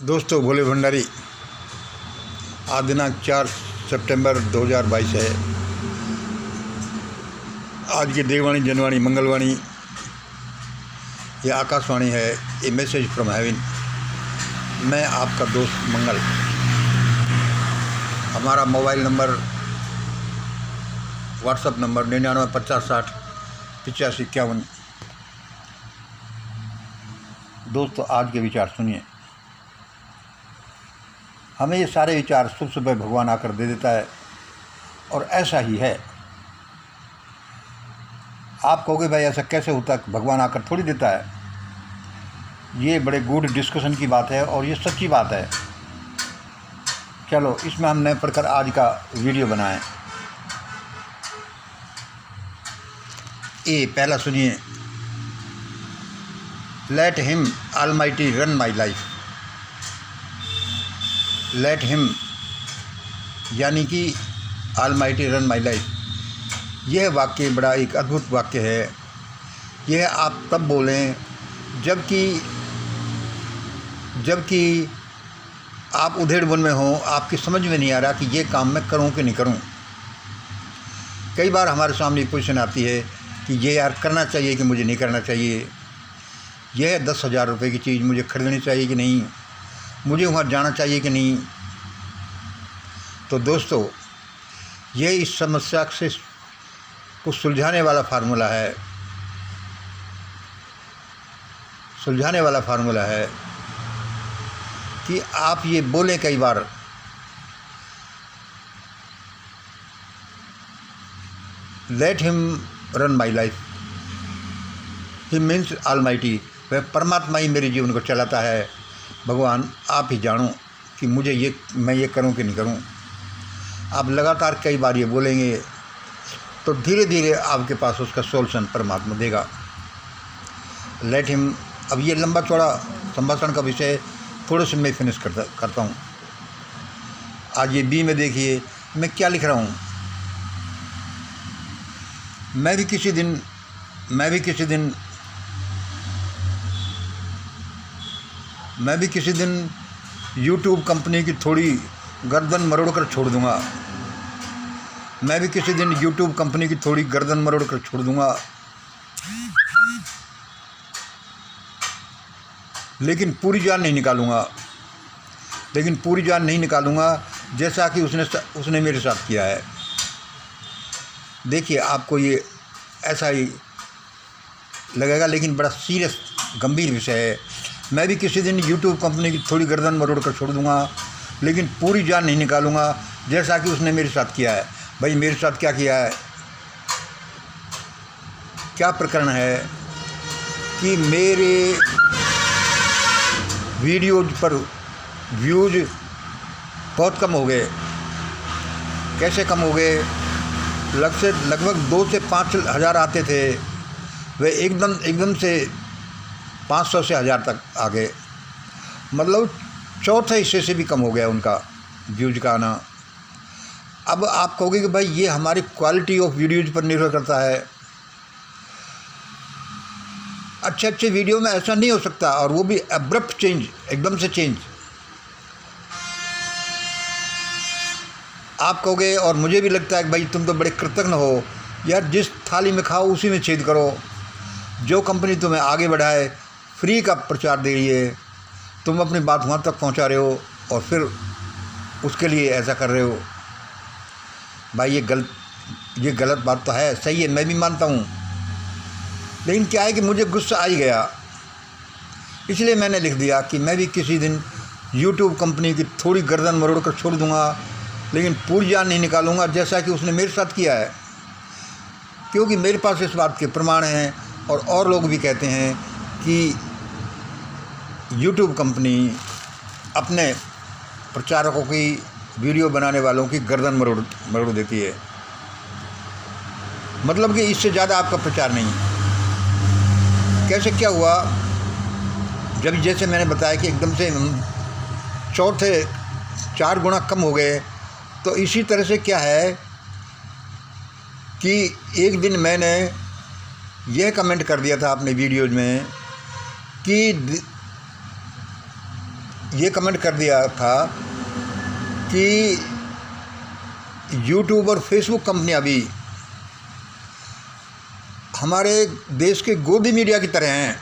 दोस्तों, भोले भंडारी। आज दिनांक 4 सितंबर 2022 है। आज की देववाणी, जनवाणी, मंगलवाणी, ये आकाशवाणी है। ए मैसेज फ्रॉम हेवन। मैं आपका दोस्त मंगल। हमारा मोबाइल नंबर, व्हाट्सअप नंबर 99 50 60 85 51। दोस्तों, आज के विचार सुनिए। हमें ये सारे विचार सुबह सुबह भगवान आकर दे देता है, और ऐसा ही है। आप कहोगे भाई ऐसा कैसे होता है, भगवान आकर थोड़ी देता है। ये बड़े गूढ़ डिस्कशन की बात है और ये सच्ची बात है। चलो, इसमें हम नए पढ़कर आज का वीडियो बनाएं। पहला सुनिए। Let him almighty run my life. Let him यानी कि ऑलमाइटी रन माई लाइफ। यह वाक्य बड़ा एक अद्भुत वाक्य है। यह आप तब बोलें जबकि आप उधेड़-बुन में हों, आपकी समझ में नहीं आ रहा कि ये काम मैं करूं कि नहीं करूं। कई बार हमारे सामने पोजीशन आती है कि ये यार करना चाहिए कि मुझे नहीं करना चाहिए। यह 10,000 रुपये की चीज़ मुझे खरीदनी चाहिए कि नहीं, मुझे वहाँ जाना चाहिए कि नहीं। तो दोस्तों, ये इस समस्या से को सुलझाने वाला फार्मूला है। कि आप ये बोलें कई बार, let him run my life. He means almighty. वह परमात्मा ही मेरे जीवन को चलाता है। भगवान, आप ही जानो कि मैं ये करूं कि नहीं करूं। आप लगातार कई बार ये बोलेंगे तो धीरे धीरे आपके पास उसका सोल्यूशन परमात्मा देगा। Let him. अब ये लंबा चौड़ा संभाषण का विषय थोड़े से मैं फिनिश करता हूँ। आज ये बी में देखिए मैं क्या लिख रहा हूँ। मैं भी किसी दिन YouTube कंपनी की थोड़ी गर्दन मरोड़ कर छोड़ दूंगा। लेकिन पूरी जान नहीं निकालूंगा। जैसा कि उसने मेरे साथ किया है। देखिए, आपको ये ऐसा ही लगेगा, लेकिन बड़ा सीरियस गंभीर विषय है। मैं भी किसी दिन YouTube कंपनी की थोड़ी गर्दन मरोड़ कर छोड़ दूंगा, लेकिन पूरी जान नहीं निकालूंगा, जैसा कि उसने मेरे साथ किया है। भाई, मेरे साथ क्या किया है? क्या प्रकरण है कि मेरे वीडियोज पर व्यूज बहुत कम हो गए। कैसे कम हो गए? लगभग 2 से 5 हज़ार आते थे, वे एकदम से 500 से 1000 तक आ गए। मतलब चौथे हिस्से से भी कम हो गया उनका व्यूज का आना। अब आप कहोगे कि भाई ये हमारी क्वालिटी ऑफ वीडियोज पर निर्भर करता है। अच्छे वीडियो में ऐसा नहीं हो सकता, और वो भी अब्रप्ट चेंज, एकदम से चेंज। आप कहोगे, और मुझे भी लगता है कि भाई तुम तो बड़े कृतज्ञ हो यार, जिस थाली में खाओ उसी में छेद करो। जो कंपनी तुम्हें आगे बढ़ाए, फ्री का प्रचार दे रही है, तुम अपनी बात वहाँ तक पहुँचा रहे हो और फिर उसके लिए ऐसा कर रहे हो। भाई ये गलत बात तो है। सही है, मैं भी मानता हूँ, लेकिन क्या है कि मुझे गुस्सा आ ही गया। इसलिए मैंने लिख दिया कि मैं भी किसी दिन YouTube कंपनी की थोड़ी गर्दन मरोड़ कर छोड़ दूँगा, लेकिन पूरी जान नहीं निकालूंगा, जैसा कि उसने मेरे साथ किया है। क्योंकि मेरे पास इस बात के प्रमाण हैं, और लोग भी कहते हैं कि YouTube कंपनी अपने प्रचारकों की, वीडियो बनाने वालों की गर्दन मरोड़ देती है। मतलब कि इससे ज़्यादा आपका प्रचार नहीं। कैसे क्या हुआ? जब जैसे मैंने बताया कि एकदम से 4 गुना कम हो गए, तो इसी तरह से क्या है कि एक दिन मैंने यह कमेंट कर दिया था अपने वीडियोज़ में कि ये कमेंट कर दिया था कि यूट्यूब और फेसबुक कंपनियां भी हमारे देश के गोदी मीडिया की तरह हैं।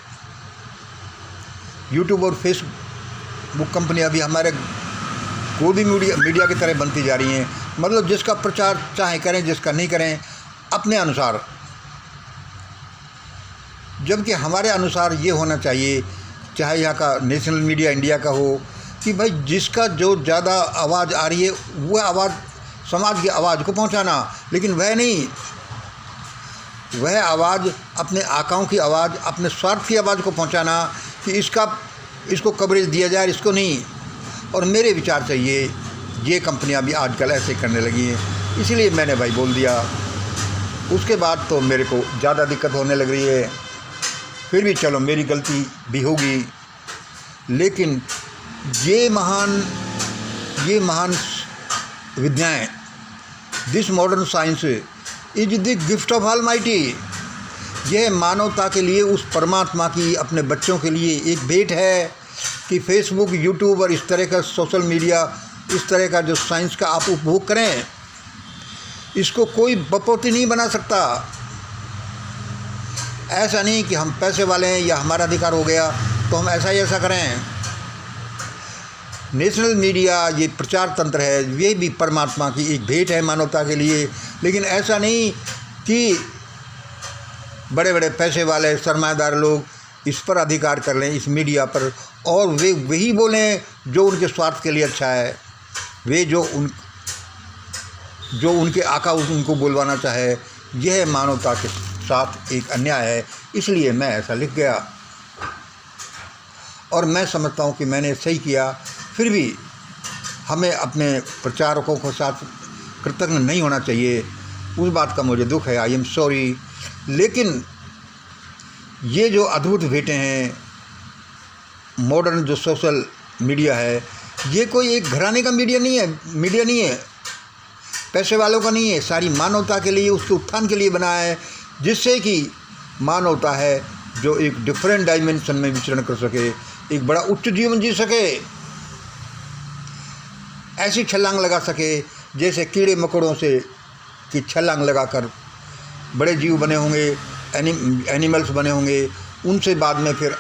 यूट्यूब और फेसबुक कंपनियां भी हमारे गोदी मीडिया की तरह बनती जा रही हैं। मतलब जिसका प्रचार चाहे करें, जिसका नहीं करें, अपने अनुसार। जबकि हमारे अनुसार ये होना चाहिए, चाहे यहाँ का नेशनल मीडिया इंडिया का हो, कि भाई जिसका जो ज़्यादा आवाज़ आ रही है वह आवाज़ समाज की आवाज़ को पहुँचाना, लेकिन वह नहीं, वह आवाज़ अपने आकाओं की आवाज़, अपने स्वार्थ की आवाज़ को पहुँचाना कि इसको कवरेज दिया जाए, इसको नहीं। और मेरे विचार से ये कंपनियां भी आजकल ऐसे करने लगी हैं, इसलिए मैंने भाई बोल दिया। उसके बाद तो मेरे को ज़्यादा दिक्कत होने लग रही है। फिर भी चलो मेरी गलती भी होगी, लेकिन ये महान विद्याएं, this modern science is the gift of almighty. यह मानवता के लिए उस परमात्मा की अपने बच्चों के लिए एक भेंट है कि फेसबुक, यूट्यूब और इस तरह का सोशल मीडिया, इस तरह का जो साइंस का आप उपभोग करें, इसको कोई बपौती नहीं बना सकता। ऐसा नहीं कि हम पैसे वाले हैं या हमारा अधिकार हो गया तो हम ऐसा ही ऐसा करें। नेशनल मीडिया ये प्रचार तंत्र है, ये भी परमात्मा की एक भेंट है मानवता के लिए। लेकिन ऐसा नहीं कि बड़े बड़े पैसे वाले सरमाएदार लोग इस पर अधिकार कर लें, इस मीडिया पर, और वे वही बोलें जो उनके स्वार्थ के लिए अच्छा है, वे जो उनके आका उनको बोलवाना चाहे। यह मानवता के साथ एक अन्याय है, इसलिए मैं ऐसा लिख गया। और मैं समझता हूँ कि मैंने सही किया। फिर भी हमें अपने प्रचारकों के साथ कृतज्ञ नहीं होना चाहिए, उस बात का मुझे दुख है, आई एम सॉरी। लेकिन ये जो अद्भुत भेंटें हैं, मॉडर्न जो सोशल मीडिया है, ये कोई एक घराने का मीडिया नहीं है, पैसे वालों का नहीं है, सारी मानवता के लिए, उसके उत्थान के लिए बना है, जिससे कि मानवता है जो एक डिफरेंट डायमेंशन में विचरण कर सके, एक बड़ा उच्च जीवन जी सके, ऐसी छलांग लगा सके जैसे कीड़े मकोड़ों से की छलांग लगाकर बड़े जीव बने होंगे, एनिमल्स बने होंगे, उनसे बाद में फिर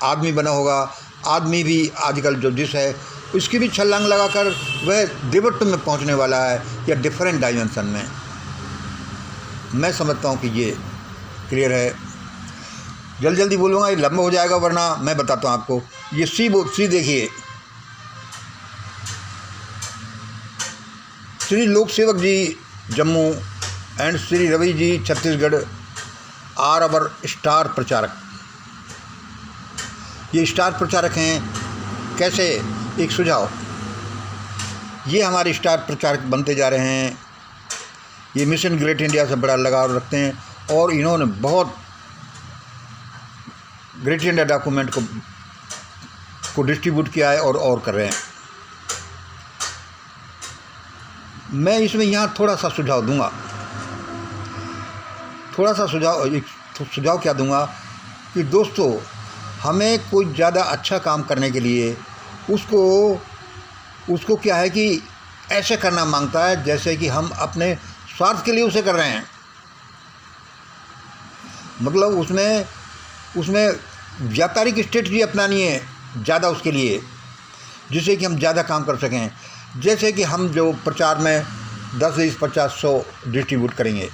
आदमी बना होगा। आदमी भी आजकल जो डिश है उसकी भी छलांग लगाकर वह देवत्व में पहुंचने वाला है, या डिफरेंट डायमेंशन में। मैं समझता हूं कि ये क्लियर है। जल्दी बोलूँगा, ये लंबा हो जाएगा, वरना मैं बताता हूँ आपको। ये सी देखिए, Shri Lok Sevak ji Jammu and Shri Ravi ji Chhattisgarh are our star प्रचारक। ये स्टार प्रचारक हैं। कैसे? एक सुझाव, ये हमारे स्टार प्रचारक बनते जा रहे हैं। ये मिशन ग्रेट इंडिया से बड़ा लगाव रखते हैं और इन्होंने बहुत ग्रेट इंडिया डॉक्यूमेंट को डिस्ट्रीब्यूट किया है और कर रहे हैं। मैं इसमें यहाँ थोड़ा सा सुझाव दूंगा। एक सुझाव क्या दूंगा कि दोस्तों, हमें कोई ज़्यादा अच्छा काम करने के लिए उसको क्या है कि ऐसे करना मांगता है जैसे कि हम अपने स्वार्थ के लिए उसे कर रहे हैं। मतलब उसमें व्यापारिक स्ट्रेटजी अपनानी है ज़्यादा उसके लिए, जिससे कि हम ज़्यादा काम कर सकें। जैसे कि हम जो प्रचार में 10, 20, 50, 100 डिस्ट्रीब्यूट करेंगे।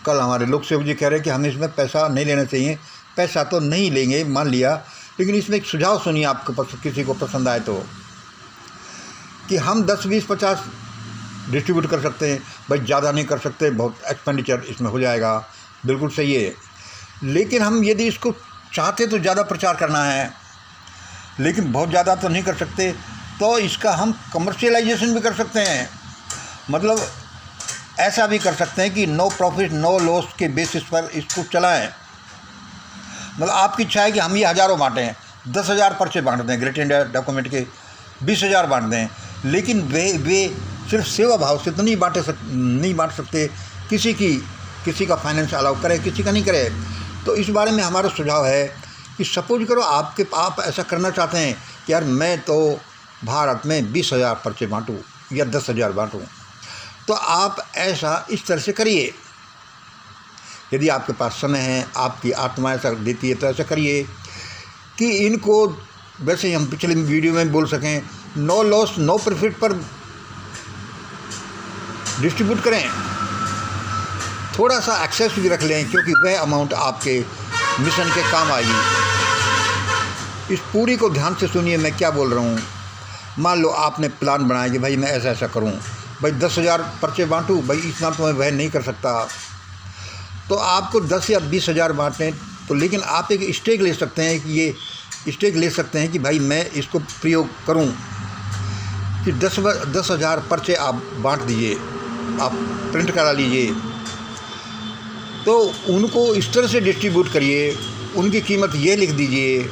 कल हमारे लोक सेवक जी कह रहे हैं कि हमें इसमें पैसा नहीं लेना चाहिए। पैसा तो नहीं लेंगे, मान लिया, लेकिन इसमें एक सुझाव सुनिए, आपको किसी को पसंद आए तो, कि हम 10, 20, 50 डिस्ट्रीब्यूट कर सकते हैं। भाई ज़्यादा नहीं कर सकते, बहुत एक्सपेंडिचर इसमें हो जाएगा, बिल्कुल सही है। लेकिन हम यदि इसको चाहते तो ज़्यादा प्रचार करना है, लेकिन बहुत ज़्यादा तो नहीं कर सकते, तो इसका हम कमर्शियलाइजेशन भी कर सकते हैं। मतलब ऐसा भी कर सकते हैं कि नो प्रॉफिट नो लॉस के बेसिस पर इसको चलाएं। मतलब आपकी इच्छा है कि हम ये हज़ारों बाँटें, 10,000 पर्चे बांट दें, ग्रेट इंडिया डॉक्यूमेंट के 20,000 बांट दें, लेकिन वे सिर्फ सेवा भाव से तो नहीं बांट सकते। किसी का फाइनेंस अलाउ करे, किसी का नहीं करे। तो इस बारे में हमारा सुझाव है कि सपोज करो आप ऐसा करना चाहते हैं कि यार मैं तो भारत में 20,000 पर्चे बांटूँ या 10,000 बांटूँ, तो आप ऐसा इस तरह से करिए। यदि आपके पास समय है, आपकी आत्मा ऐसा देती है, तो ऐसा करिए कि इनको, वैसे ही हम पिछले वीडियो में बोल सकें, नो लॉस नो प्रॉफिट पर डिस्ट्रीब्यूट करें। थोड़ा सा एक्सेस भी रख लें, क्योंकि वह अमाउंट आपके मिशन के काम आएगी। इस पूरी को ध्यान से सुनिए मैं क्या बोल रहा हूँ। मान लो आपने प्लान बनाया कि भाई मैं ऐसा ऐसा करूँ, भाई 10,000 पर्चे बांटूँ, भाई इतना तो मैं वह नहीं कर सकता, तो आपको 10 या 20,000 बांटने, तो लेकिन आप एक स्टेक ले सकते हैं कि ये स्टेक ले सकते हैं कि भाई मैं इसको प्रयोग करूं कि 10,000 पर्चे आप बांट दीजिए, आप प्रिंट करा लीजिए। तो उनको इस तरह से डिस्ट्रीब्यूट करिए, उनकी कीमत ये लिख दीजिए,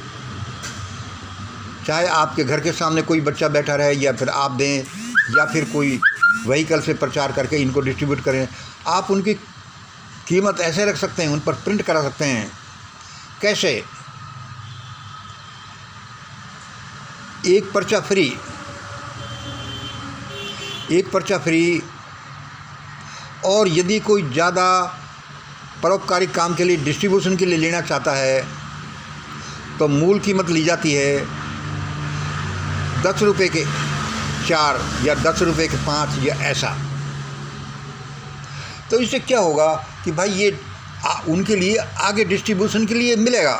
चाहे आपके घर के सामने कोई बच्चा बैठा रहे या फिर आप दें, या फिर कोई व्हीकल से प्रचार करके इनको डिस्ट्रीब्यूट करें। आप उनकी कीमत ऐसे रख सकते हैं, उन पर प्रिंट करा सकते हैं। कैसे? एक पर्चा फ्री, और यदि कोई ज़्यादा परोपकारी काम के लिए, डिस्ट्रीब्यूशन के लिए लेना चाहता है, तो मूल कीमत ली जाती है 10 रुपये के 4 या 10 रुपये के 5 या ऐसा। तो इससे क्या होगा कि भाई ये उनके लिए आगे डिस्ट्रीब्यूशन के लिए मिलेगा।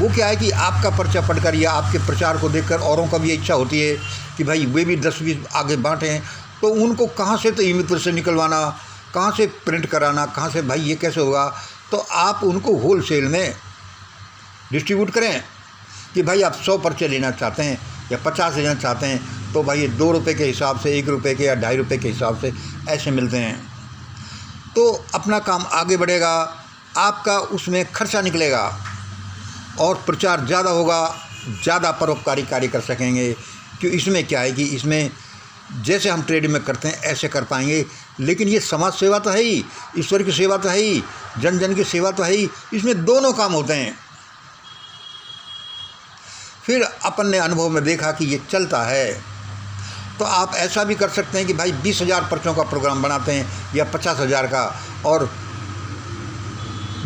वो क्या है कि आपका पर्चा पढ़कर या आपके प्रचार को देखकर औरों का भी इच्छा होती है कि भाई वे भी 10-20 आगे बांटें। तो उनको कहाँ से तो ईमेल से निकलवाना, कहाँ से प्रिंट कराना, कहाँ से, भाई ये कैसे होगा। तो आप उनको होलसेल में डिस्ट्रीब्यूट करें कि भाई आप 100 पर्चे लेना चाहते हैं या 50 लेना चाहते हैं, तो भाई ये 2 रुपये के हिसाब से, 1 रुपये के या 2.5 रुपये के हिसाब से ऐसे मिलते हैं। तो अपना काम आगे बढ़ेगा, आपका उसमें खर्चा निकलेगा और प्रचार ज़्यादा होगा, ज़्यादा परोपकारी कार्य कर सकेंगे। क्यों? इसमें क्या है कि इसमें जैसे हम ट्रेड में करते हैं ऐसे कर पाएंगे, लेकिन ये समाज सेवा तो है ही, ईश्वर की सेवा तो है ही, जन जन की सेवा तो है ही, इसमें दोनों काम होते हैं। फिर अपन ने अनुभव में देखा कि ये चलता है। तो आप ऐसा भी कर सकते हैं कि भाई 20,000 पर्चों का प्रोग्राम बनाते हैं या 50,000 का, और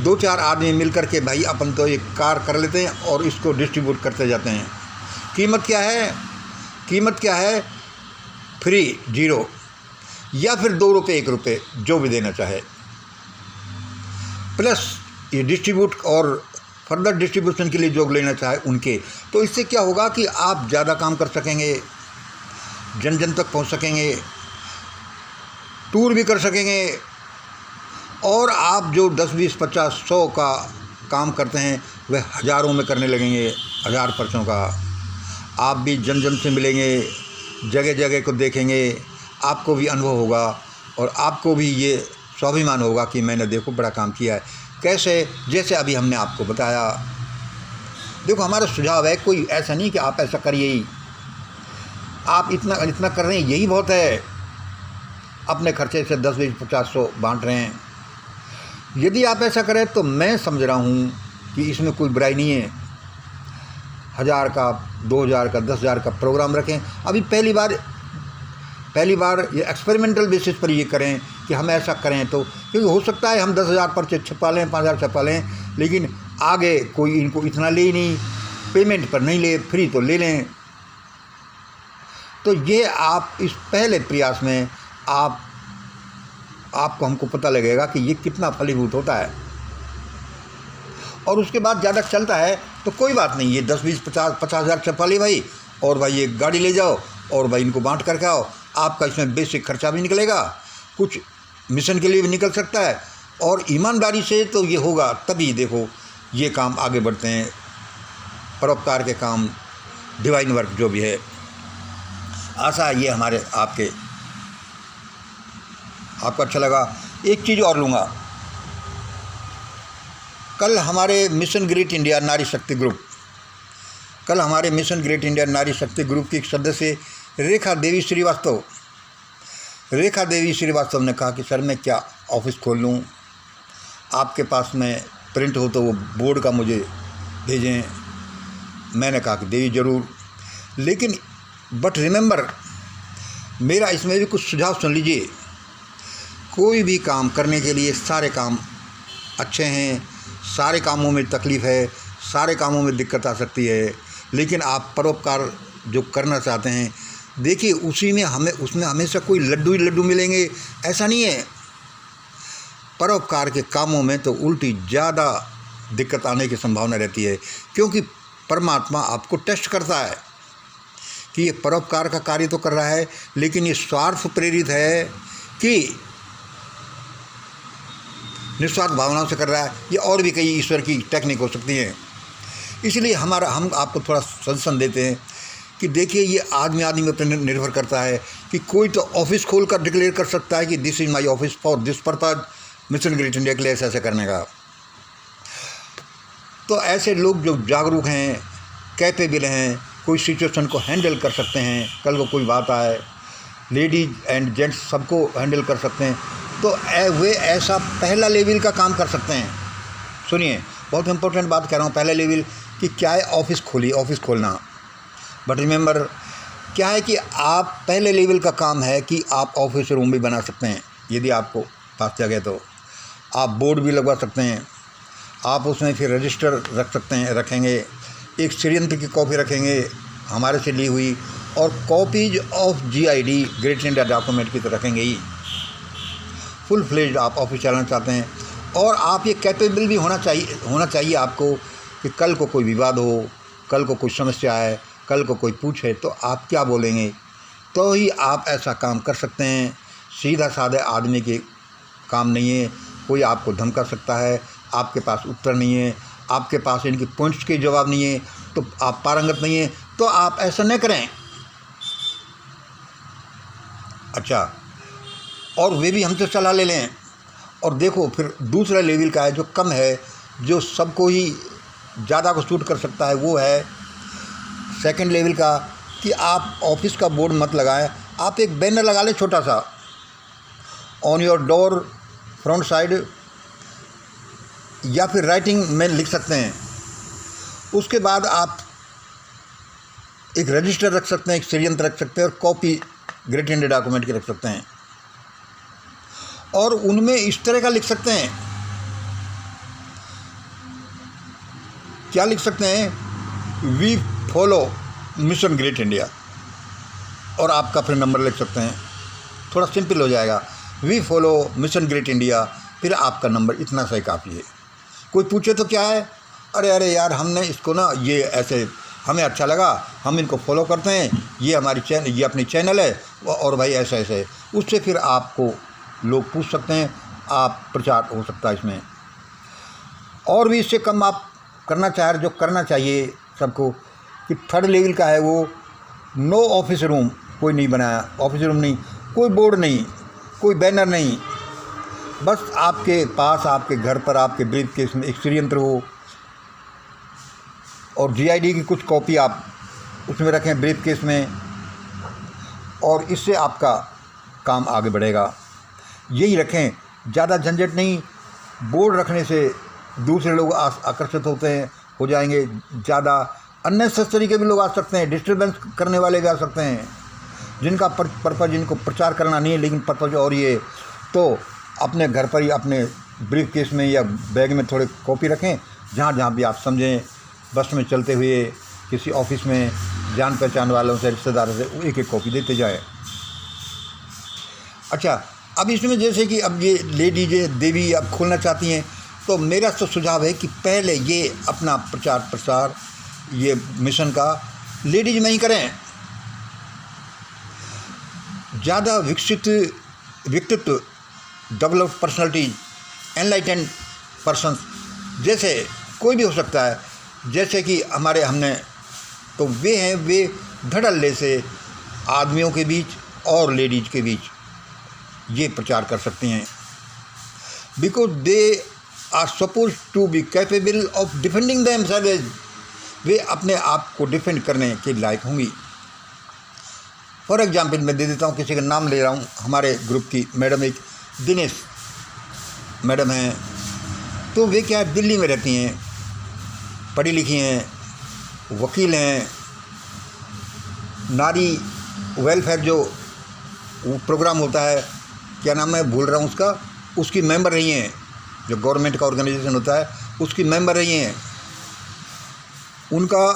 2-4 आदमी मिलकर के भाई अपन तो एक कार कर लेते हैं और इसको डिस्ट्रीब्यूट करते जाते हैं। कीमत क्या है? फ्री, 0, या फिर 2 रुपये 1 रुपये जो भी देना चाहे, प्लस ये डिस्ट्रीब्यूट और फर्दर डिस्ट्रीब्यूशन के लिए जो लेना चाहे उनके। तो इससे क्या होगा कि आप ज़्यादा काम कर सकेंगे, जन जन तक पहुंच सकेंगे, टूर भी कर सकेंगे, और आप जो 10, 20, 50, 100 का काम करते हैं वह हज़ारों में करने लगेंगे, 1000 पर्चों का। आप भी जन जन से मिलेंगे, जगह जगह को देखेंगे, आपको भी अनुभव होगा और आपको भी ये स्वाभिमान होगा कि मैंने देखो बड़ा काम किया है। कैसे? जैसे अभी हमने आपको बताया। देखो हमारा सुझाव है, कोई ऐसा नहीं कि आप ऐसा करिए ही, आप इतना कर रहे हैं यही बहुत है। अपने खर्चे से 10, 20, 50, 100 बांट रहे हैं। यदि आप ऐसा करें तो मैं समझ रहा हूँ कि इसमें कोई बुराई नहीं है। 1000 का, 2000 का, 10,000 का प्रोग्राम रखें। अभी पहली बार ये एक्सपेरिमेंटल बेसिस पर ये करें कि हम ऐसा करें, तो क्योंकि हो सकता है हम 10,000 पर्चे छपा लें, 5,000 छपा लें, लेकिन आगे कोई इनको इतना ले नहीं, पेमेंट पर नहीं ले, फ्री तो ले लें। तो ये आप इस पहले प्रयास में आपको हमको पता लगेगा कि ये कितना फलीभूत होता है। और उसके बाद ज़्यादा चलता है तो कोई बात नहीं, ये 10, 20, 50,000 छपा ली भाई, और भाई एक गाड़ी ले जाओ और भाई इनको बांट करके आओ। आपका इसमें बेसिक खर्चा भी निकलेगा, कुछ मिशन के लिए भी निकल सकता है, और ईमानदारी से तो ये होगा, तभी देखो ये काम आगे बढ़ते हैं, परोपकार के काम, डिवाइन वर्क जो भी है। आशा ये आपको अच्छा लगा। एक चीज़ और लूँगा, कल हमारे मिशन ग्रेट इंडिया नारी शक्ति ग्रुप की एक सदस्य रेखा देवी श्रीवास्तव ने कहा कि सर मैं क्या ऑफिस खोल लूँ, आपके पास में प्रिंट हो तो वो बोर्ड का मुझे भेजें। मैंने कहा कि देवी ज़रूर, लेकिन बट रिमेंबर, मेरा इसमें भी कुछ सुझाव सुन लीजिए। कोई भी काम करने के लिए सारे काम अच्छे हैं, सारे कामों में तकलीफ़ है, सारे कामों में दिक्कत आ सकती है, लेकिन आप परोपकार जो करना चाहते हैं, देखिए उसमें हमेशा कोई लड्डू ही लड्डू मिलेंगे ऐसा नहीं है। परोपकार के कामों में तो उल्टी ज़्यादा दिक्कत आने की संभावना रहती है, क्योंकि परमात्मा आपको टेस्ट करता है कि ये परोपकार का कार्य तो कर रहा है, लेकिन ये स्वार्थ प्रेरित है कि निस्वार्थ भावनाओं से कर रहा है। ये और भी कई ईश्वर की टेक्निक हो सकती हैं। इसलिए हम आपको थोड़ा सजेशन देते हैं कि देखिए, ये आदमी पर निर्भर करता है कि कोई तो ऑफिस खोल कर डिक्लेयर कर सकता है कि this is my office for this purpose, mission great India के लिए ऐसा करने का। तो ऐसे लोग जो जागरूक हैं, कैपेबल हैं, कोई सिचुएशन को हैंडल कर सकते हैं, कल को कोई बात आए, लेडीज एंड जेंट्स सबको हैंडल कर सकते हैं, तो वे ऐसा पहला लेवल का काम कर सकते हैं। सुनिए, बहुत इंपॉर्टेंट बात कह रहा हूँ। पहला लेवल कि क्या है, ऑफिस खोलना। बट रिमेंबर, क्या है कि आप पहले लेवल का काम है कि आप ऑफिस रूम भी बना सकते हैं। यदि आपको पास जगह तो आप बोर्ड भी लगवा सकते हैं। आप उसमें फिर रजिस्टर रखेंगे, एक षड्यंत्र की कॉपी रखेंगे हमारे से ली हुई, और copies of GID great India document की तो रखेंगे ही। फुल फ्लेज्ड आप ऑफिस चलाना चाहते हैं, और आप ये कैपेबल भी होना चाहिए आपको कि कल को कोई विवाद हो, कल को कोई समस्या आए, कल को कोई पूछे तो आप क्या बोलेंगे, तो ही आप ऐसा काम कर सकते हैं। सीधा साधा आदमी के काम नहीं है। कोई आपको धमका सकता है, आपके पास उत्तर नहीं है, आपके पास इनकी पॉइंट्स के जवाब नहीं है, तो आप पारंगत नहीं है, तो आप ऐसा न करें। अच्छा, और वे भी हमसे सलाह ले लें। और देखो, फिर दूसरा लेवल का है जो कम है, जो सबको ही ज़्यादा को सूट कर सकता है, वो है सेकंड लेवल का कि आप ऑफिस का बोर्ड मत लगाएं, आप एक बैनर लगा लें छोटा सा on your door front side, या फिर राइटिंग में लिख सकते हैं। उसके बाद आप एक रजिस्टर रख सकते हैं, एक षड्यंत्र रख सकते हैं, और कॉपी ग्रेट इंडिया डॉक्यूमेंट की रख सकते हैं, और उनमें इस तरह का लिख सकते हैं। क्या लिख सकते हैं? We follow mission great India, और आपका फिर नंबर लिख सकते हैं। थोड़ा सिंपल हो जाएगा, we follow mission great India, फिर आपका नंबर, इतना सही काफ़ी है। कोई पूछे तो क्या है, अरे यार, हमने इसको ना ये ऐसे हमें अच्छा लगा, हम इनको फॉलो करते हैं, ये अपनी चैनल है, और भाई ऐसा ऐसे, उससे फिर आपको लोग पूछ सकते हैं, आप प्रचार हो सकता है इसमें। और भी इससे कम आप करना चाह रहे, जो करना चाहिए सबको, कि थर्ड लेवल का है वो नो ऑफिस रूम, कोई नहीं बनाया ऑफिस रूम, नहीं कोई बोर्ड, नहीं कोई बैनर, नहीं, बस आपके पास, आपके घर पर, आपके ब्रीफ केस में एक षड्यंत्र हो, और GID की कुछ कॉपी आप उसमें रखें ब्रीफ केस में, और इससे आपका काम आगे बढ़ेगा। यही रखें, ज़्यादा झंझट नहीं। बोर्ड रखने से दूसरे लोग आकर्षित हो जाएंगे, ज़्यादा अननेसेसरी के भी लोग आ सकते हैं, डिस्टर्बेंस करने वाले भी आ सकते हैं, जिनका पर्पज़, जिनको प्रचार करना नहीं है लेकिन पर्पज़ और ये, तो अपने घर पर ही अपने ब्रीफ केस में या बैग में थोड़े कॉपी रखें, जहाँ भी आप समझें, बस में चलते हुए, किसी ऑफिस में, जान पहचान वालों से, रिश्तेदारों से एक कॉपी देते जाए। अच्छा, अब इसमें जैसे कि अब ये लेडीज देवी अब खोलना चाहती हैं, तो मेरा तो सुझाव है कि पहले ये अपना प्रचार प्रसार ये मिशन का लेडीज में ही करें। ज़्यादा व्यक्तित्व डेवलप पर्सनालिटी, एनलाइटेंड पर्सन, जैसे कोई भी हो सकता है, जैसे कि हमने तो वे धड़ल्ले से आदमियों के बीच और लेडीज के बीच ये प्रचार कर सकती हैं, because they are suppose to be capable of defending themselves. वे अपने आप को डिफेंड करने के लायक होंगी। फॉर एग्जाम्पल मैं दे देता हूँ, किसी का नाम ले रहा हूँ, हमारे ग्रुप की मैडम, एक दिनेश मैडम हैं, तो वे क्या है, दिल्ली में रहती हैं, पढ़ी लिखी हैं, वकील हैं, नारी वेलफेयर जो प्रोग्राम होता है, क्या नाम है भूल रहा हूँ उसका, उसकी मेंबर रही हैं, जो गवर्नमेंट का ऑर्गेनाइजेशन होता है उसकी मेंबर रही हैं। उनका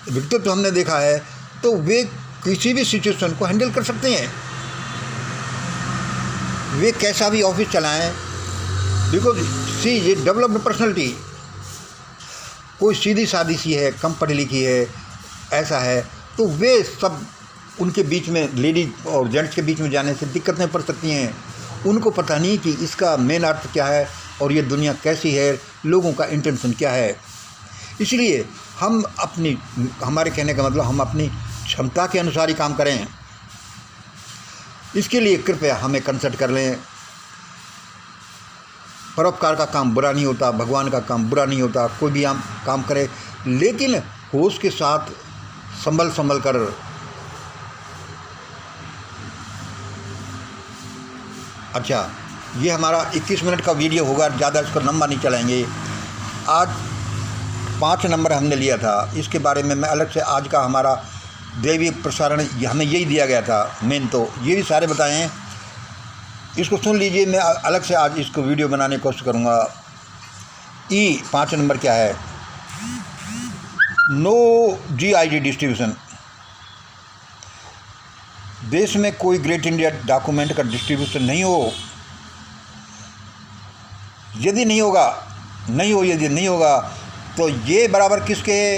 व्यक्तित्व हमने देखा है, तो वे किसी भी सिचुएशन को हैंडल कर सकते हैं। वे कैसा भी ऑफिस चलाएं, बिकॉज सी ये डेवलप्ड पर्सनैलिटी, कोई सीधी सादी सी है, कम पढ़ी लिखी है, ऐसा है, तो वे सब उनके बीच में, लेडीज और जेंट्स के बीच में जाने से दिक्कतें पड़ सकती हैं। उनको पता नहीं कि इसका मेन अर्थ क्या है और ये दुनिया कैसी है, लोगों का इंटेंशन क्या है। इसलिए हमारे कहने का मतलब हम अपनी क्षमता के अनुसार ही काम करें। इसके लिए कृपया हमें कंसल्ट कर लें। परोपकार का काम बुरा नहीं होता, भगवान का काम बुरा नहीं होता, कोई भी हम काम करे, लेकिन होश के साथ संभल कर। अच्छा, ये हमारा 21 मिनट का वीडियो होगा, ज़्यादा इसको लंबा नहीं चलाएंगे। आज 5 नंबर हमने लिया था, इसके बारे में मैं अलग से, आज का हमारा दैवीय प्रसारण हमें यही दिया गया था मेन, तो ये भी सारे बताए हैं, इसको सुन लीजिए। मैं अलग से आज इसको वीडियो बनाने की कोशिश करूँगा। 5 नंबर क्या है, नो GID डिस्ट्रीब्यूशन। देश में कोई ग्रेट इंडिया डॉक्यूमेंट का डिस्ट्रीब्यूशन नहीं हो, यदि नहीं होगा तो ये बराबर किसके,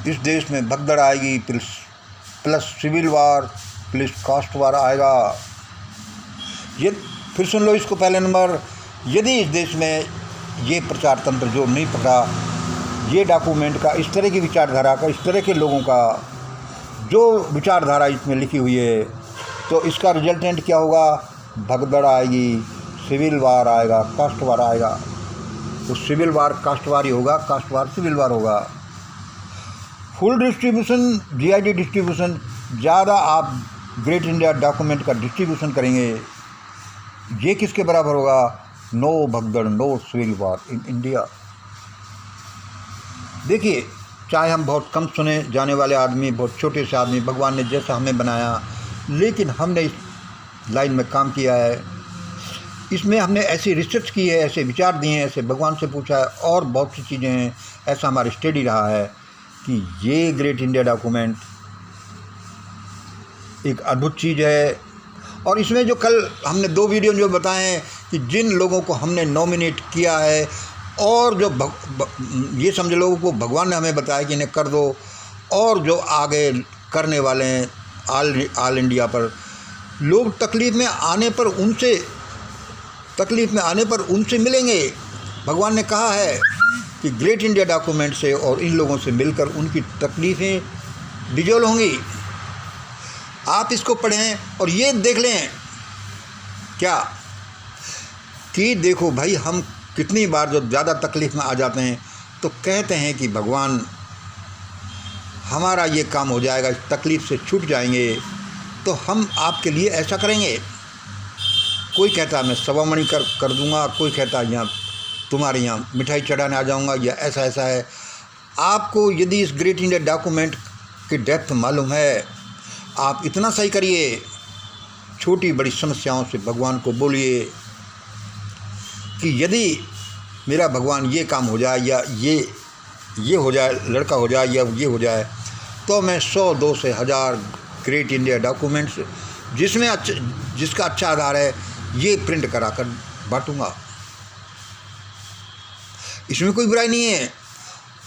इस देश में भगदड़ आएगी, plus civil war, plus caste war आएगा। ये फिर सुन लो इसको, पहले नंबर, यदि इस देश में ये प्रचार तंत्र जो नहीं पकड़ा, ये डॉक्यूमेंट का, इस तरह की विचारधारा का, इस तरह के लोगों का जो विचारधारा इसमें लिखी हुई है, तो इसका रिजल्टेंट क्या होगा, भगदड़ आएगी, सिविल वार आएगा, कास्ट वार आएगा। तो सिविल वार कास्ट वार ही होगा, कास्ट वार सिविल वार होगा। फुल डिस्ट्रीब्यूशन, GID डिस्ट्रीब्यूशन, ज़्यादा आप ग्रेट इंडिया डॉक्यूमेंट का डिस्ट्रीब्यूशन करेंगे, ये किसके बराबर होगा, नो भगदड़, no civil war in India. देखिए, चाहे हम बहुत कम सुने जाने वाले आदमी, बहुत छोटे से आदमी, भगवान ने जैसा हमें बनाया, लेकिन हमने इस लाइन में काम किया है, इसमें हमने ऐसी रिसर्च की है, ऐसे विचार दिए हैं, ऐसे भगवान से पूछा है, और बहुत सी चीज़ें हैं, ऐसा हमारा स्टडी रहा है कि ये ग्रेट इंडिया डॉक्यूमेंट एक अद्भुत चीज़ है। और इसमें जो कल हमने 2 वीडियो जो बताए हैं कि जिन लोगों को हमने नॉमिनेट किया है, और जो ये समझ लोगों को भगवान ने हमें बताया कि इन्हें कर दो, और जो आगे करने वाले हैं ऑल इंडिया पर, लोग तकलीफ़ में आने पर उनसे मिलेंगे। भगवान ने कहा है कि ग्रेट इंडिया डॉक्यूमेंट से और इन लोगों से मिलकर उनकी तकलीफ़ें डिजोल्व होंगी। आप इसको पढ़ें और ये देख लें क्या कि देखो भाई, हम कितनी बार जो ज़्यादा तकलीफ़ में आ जाते हैं तो कहते हैं कि भगवान हमारा ये काम हो जाएगा, इस तकलीफ़ से छूट जाएंगे, तो हम आपके लिए ऐसा करेंगे। कोई कहता है मैं सवामणि कर दूंगा, कोई कहता है यहाँ तुम्हारे यहाँ मिठाई चढ़ाने आ जाऊँगा, या ऐसा है। आपको यदि इस ग्रेट इंडिया डॉक्यूमेंट की डेप्थ मालूम है, आप इतना सही करिए, छोटी बड़ी समस्याओं से भगवान को बोलिए कि यदि मेरा भगवान ये काम हो जाए, या ये हो जाए, लड़का हो जाए, या ये हो जाए, तो मैं 100, 200, 1000 ग्रेट इंडिया डॉक्यूमेंट्स जिसका अच्छा आधार है, ये प्रिंट करा कर बांटूँगा। इसमें कोई बुराई नहीं है।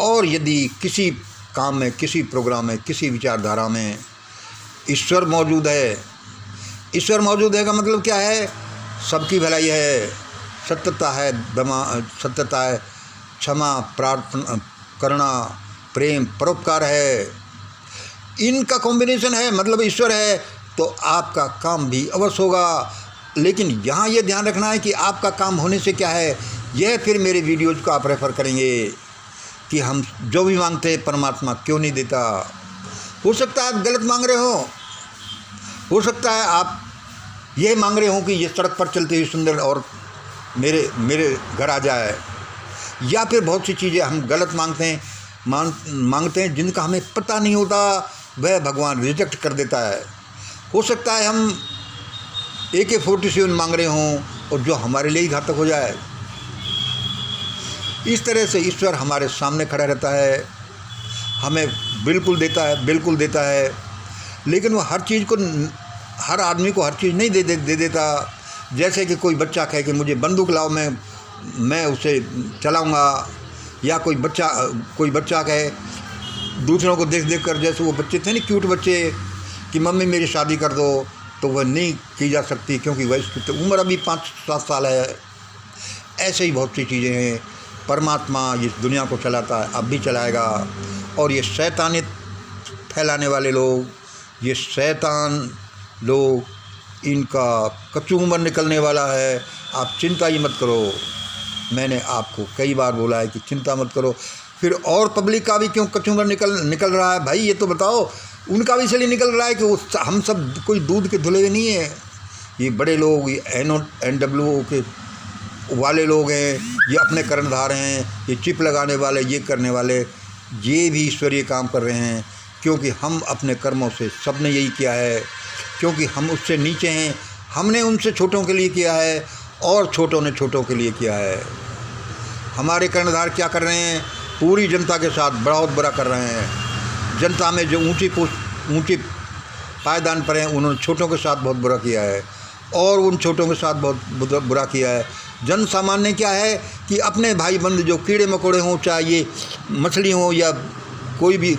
और यदि किसी काम में, किसी प्रोग्राम में, किसी विचारधारा में ईश्वर मौजूद है का मतलब क्या है, सबकी भलाई है, सत्यता है, क्षमा, प्रार्थना, करुणा, प्रेम, परोपकार है, इनका कॉम्बिनेशन है, मतलब ईश्वर है, तो आपका काम भी अवश्य होगा। लेकिन यहाँ ये ध्यान रखना है कि आपका काम होने से क्या है, यह फिर मेरे वीडियोज़ को आप रेफ़र करेंगे कि हम जो भी मांगते हैं परमात्मा क्यों नहीं देता। हो सकता है आप गलत मांग रहे हो सकता है आप ये मांग रहे हो कि ये सड़क पर चलती हुई सुंदर और मेरे मेरे घर आ जाए, या फिर बहुत सी चीज़ें हम गलत मांगते हैं जिनका हमें पता नहीं होता, वह भगवान रिजेक्ट कर देता है। हो सकता है हम AK-47 मांग रहे हों और जो हमारे लिए ही घातक हो जाए। इस तरह से ईश्वर हमारे सामने खड़ा रहता है, हमें बिल्कुल देता है, लेकिन वो हर आदमी को हर चीज़ नहीं दे देता। जैसे कि कोई बच्चा कहे कि मुझे बंदूक लाओ, मैं उसे चलाऊंगा, या कोई बच्चा कहे दूसरों को देख कर, जैसे वो बच्चे थे ना क्यूट बच्चे, कि मम्मी मेरी शादी कर दो, तो वह नहीं की जा सकती क्योंकि वह इसकी तो उम्र अभी 5-7 साल है। ऐसे ही बहुत सी चीज़ें हैं। परमात्मा इस दुनिया को चलाता है, अब भी चलाएगा। और ये शैतानियत फैलाने वाले लोग, ये शैतान लोग, इनका कचूमर निकलने वाला है। आप चिंता ही मत करो। मैंने आपको कई बार बोला है कि चिंता मत करो। फिर और पब्लिक का भी क्यों कचूमर निकल रहा है भाई, ये तो बताओ। उनका भी इसलिए निकल रहा है कि हम सब कोई दूध के धुले हुए नहीं है। ये बड़े लोग, ये NWO के वाले लोग हैं, ये अपने कर्णधार हैं, ये चिप लगाने वाले, ये करने वाले, ये भी ईश्वरीय काम कर रहे हैं। क्योंकि हम अपने कर्मों से, सब ने यही किया है, क्योंकि हम उससे नीचे हैं। हमने उनसे छोटों के लिए किया है और छोटों ने छोटों के लिए किया है। हमारे कर्णधार क्या कर रहे हैं? पूरी जनता के साथ बहुत बुरा कर रहे हैं। जनता में जो ऊंची पायदान पर हैं, उन्होंने छोटों के साथ बहुत बुरा किया है, और उन छोटों के साथ बहुत बुरा किया है। जन सामान्य क्या है कि अपने भाई बंद जो कीड़े मकोड़े हों, चाहे ये मछली हों या कोई भी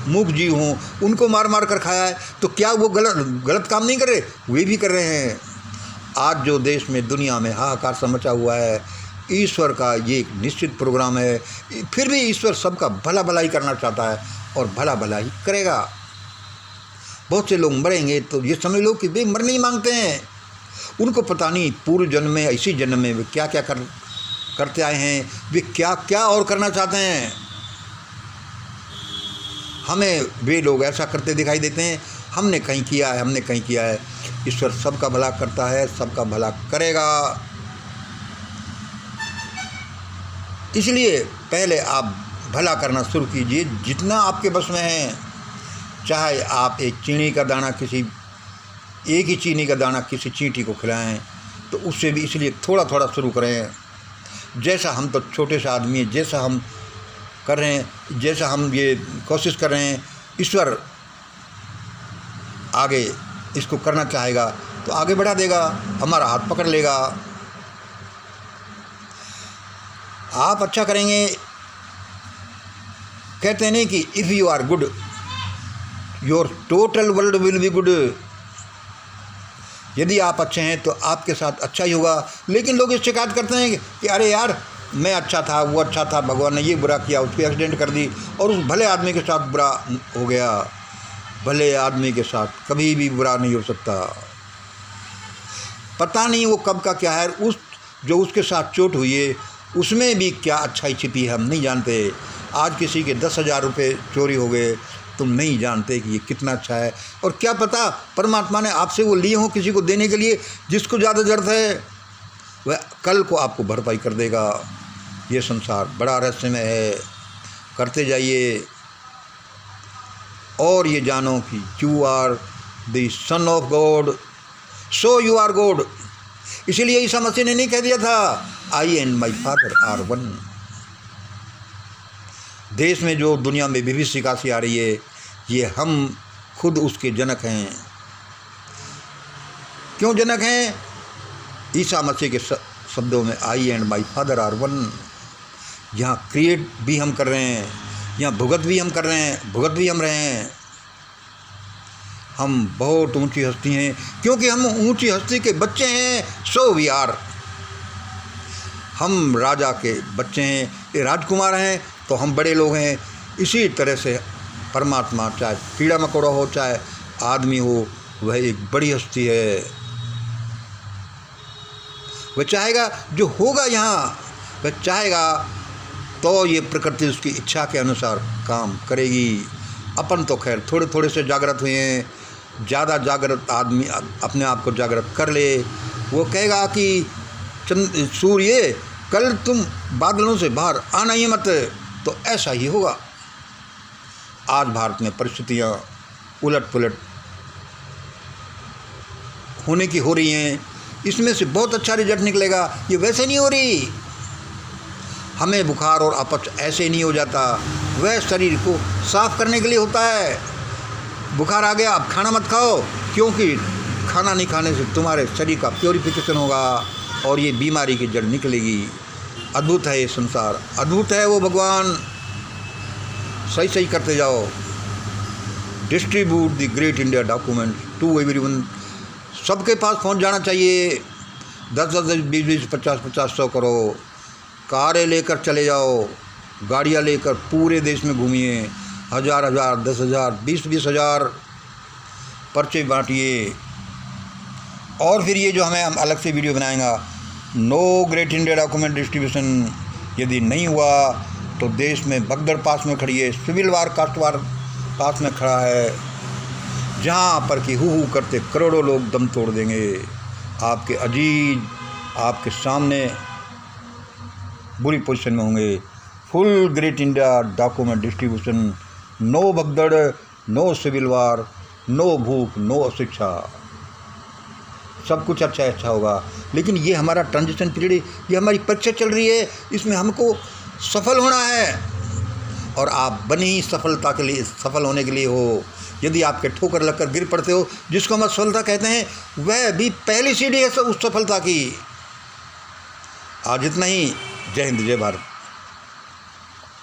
मूक जीव हों, उनको मार मार कर खाया है। तो क्या वो गलत काम नहीं कर रहे? वे भी कर रहे हैं। आज जो देश में, दुनिया में हाहाकार सा मचा हुआ है, ईश्वर का ये एक निश्चित प्रोग्राम है। फिर भी ईश्वर सबका भला ही करना चाहता है और भला ही करेगा। बहुत से लोग मरेंगे तो ये समझ लो कि वे मरने ही मांगते हैं। उनको पता नहीं पूर्व जन्म में, इसी जन्म में वे क्या क्या करते आए हैं, वे क्या क्या और करना चाहते हैं। हमें वे लोग ऐसा करते दिखाई देते हैं, हमने कहीं किया है। ईश्वर सबका भला करता है, सबका भला करेगा। इसलिए पहले आप भला करना शुरू कीजिए, जितना आपके बस में है। चाहे आप एक ही चीनी का दाना किसी चींटी को खिलाएं, तो उससे भी इसलिए थोड़ा शुरू करें। जैसा हम तो छोटे से आदमी हैं, जैसा हम कर रहे हैं, जैसा हम ये कोशिश कर रहे हैं, ईश्वर आगे इसको करना चाहेगा तो आगे बढ़ा देगा, हमारा हाथ पकड़ लेगा। आप अच्छा करेंगे। कहते हैं नहीं कि if you are good, your total world will be good. यदि आप अच्छे हैं तो आपके साथ अच्छा ही होगा। लेकिन लोग इस शिकायत करते हैं कि अरे यार, मैं अच्छा था, वो अच्छा था, भगवान ने ये बुरा किया, उसकी एक्सीडेंट कर दी, और उस भले आदमी के साथ बुरा हो गया। भले आदमी के साथ कभी भी बुरा नहीं हो सकता। पता नहीं वो कब का क्या है। जो उसके साथ चोट हुई है, उसमें भी क्या अच्छाई छिपी है, हम नहीं जानते। आज किसी के 10,000 रुपये चोरी हो गए, तुम नहीं जानते कि ये कितना अच्छा है। और क्या पता परमात्मा ने आपसे वो लिए हों किसी को देने के लिए, जिसको ज़्यादा ज़रूरत है, वह कल को आपको भरपाई कर देगा। ये संसार बड़ा रहस्यमय है। करते जाइए और ये जानो कि you are the son of God, so you are God. इसीलिए ईसा मसीह ने नहीं कह दिया था I and my father are one. देश में जो दुनिया में विभिन्न शिकायतें आ रही है, ये हम खुद उसके जनक हैं। क्यों जनक हैं? ईसा मसीह के शब्दों में I and my father are one. यहाँ क्रिएट भी हम कर रहे हैं, यहाँ भुगत भी हम रहे हैं। हम बहुत ऊंची हस्ती हैं, क्योंकि हम ऊंची हस्ती के बच्चे हैं। So we are. हम राजा के बच्चे हैं, ये राजकुमार हैं, तो हम बड़े लोग हैं। इसी तरह से परमात्मा, चाहे कीड़ा मकोड़ा हो, चाहे आदमी हो, वह एक बड़ी हस्ती है। वह चाहेगा जो होगा यहाँ, वह चाहेगा तो ये प्रकृति उसकी इच्छा के अनुसार काम करेगी। अपन तो खैर थोड़े से जागृत हुए हैं। ज़्यादा जागृत आदमी अपने आप को जागृत कर ले, वो कहेगा कि सूर्य कल तुम बादलों से बाहर आना ही मत, तो ऐसा ही होगा। आज भारत में परिस्थितियाँ उलट पुलट होने की हो रही हैं, इसमें से बहुत अच्छा रिजल्ट निकलेगा। ये वैसे नहीं हो रही, हमें बुखार और अपच ऐसे नहीं हो जाता, वह शरीर को साफ करने के लिए होता है। बुखार आ गया, अब खाना मत खाओ, क्योंकि खाना नहीं खाने से तुम्हारे शरीर का प्योरीफिकेशन होगा और ये बीमारी की जड़ निकलेगी। अद्भुत है ये संसार, अद्भुत है वो भगवान। सही सही करते जाओ। Distribute the great India document to everyone, सबके पास पहुंच जाना चाहिए। 10-10, 20-20, 50-50, 100 करो। कारें लेकर चले जाओ, गाड़ियां लेकर पूरे देश में घूमिए, 1000-1000, 10,000, 20,000 पर्चे बांटिए। और फिर ये जो हम अलग से वीडियो बनाएंगे, no great India document distribution यदि नहीं हुआ तो देश में भगदड़ पास में खड़ी है, सिविल वार कास्ट वार पास में खड़ा है, जहाँ पर कि हु करते करोड़ों लोग दम तोड़ देंगे। आपके अजीज आपके सामने बुरी पोजीशन में होंगे। Full great India document distribution, no भगदड़, नो सिविल वार, नो भूख, नो अशिक्षा, सब कुछ अच्छा होगा। लेकिन ये हमारा ट्रांजिशन पीरियड, ये हमारी परीक्षा चल रही है, इसमें हमको सफल होना है। और आप बने ही सफलता के लिए, सफल होने के लिए हो। यदि आपके ठोकर लगकर गिर पड़ते हो, जिसको हम असफलता कहते हैं, वह भी पहली सीढ़ी है उस सफलता की। आज इतना ही। जय हिंद, जय भारत।